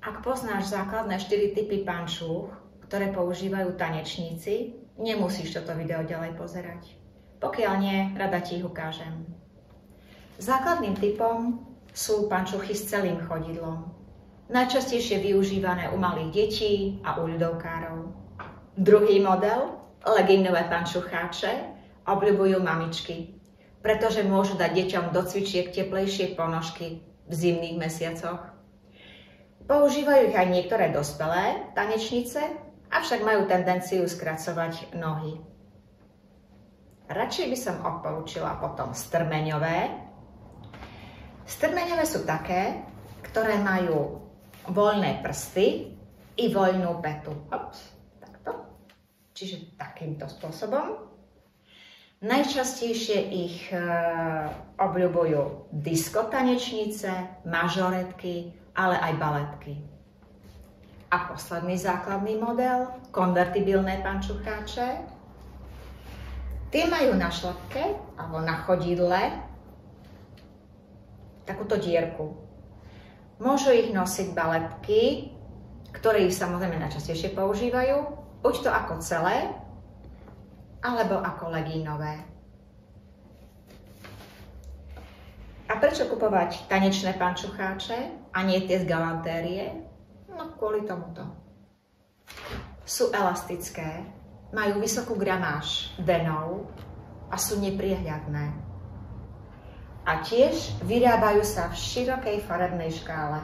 Ak poznáš základné 4 typy pančúch, ktoré používajú tanečníci, nemusíš toto video ďalej pozerať. Pokiaľ nie, rada ti ich ukážem. Základným typom sú pančuchy s celým chodidlom. Najčastejšie využívané u malých detí a u ľudovkárov. Druhý model, leginnové pančucháče, obľubujú mamičky, pretože môžu dať deťom do cvičiek teplejšie ponožky v zimných mesiacoch. Používajú ich aj niektoré dospelé tanečnice, avšak majú tendenciu skracovať nohy. Radšej by som odporúčila potom strmeňové. Strmeňové sú také, ktoré majú voľné prsty i voľnú petu. Ops, takto. Čiže takýmto spôsobom. Najčastejšie ich obľubujú diskotanečnice, mažoretky, ale aj baletky. A posledný základný model, konvertibilné pančucháče. Tie majú na šlapke alebo na chodidle takúto dierku. Môžu ich nosiť baletky, ktoré ich samozrejme najčastejšie používajú, buď to ako celé, alebo ako legínové. A prečo kupovať tanečné pančucháče a nie tie z galantérie? No kvôli tomuto. Sú elastické, majú vysokú gramáž denov a sú nepriehľadné. A tiež vyrábajú sa v širokej farebnej škále.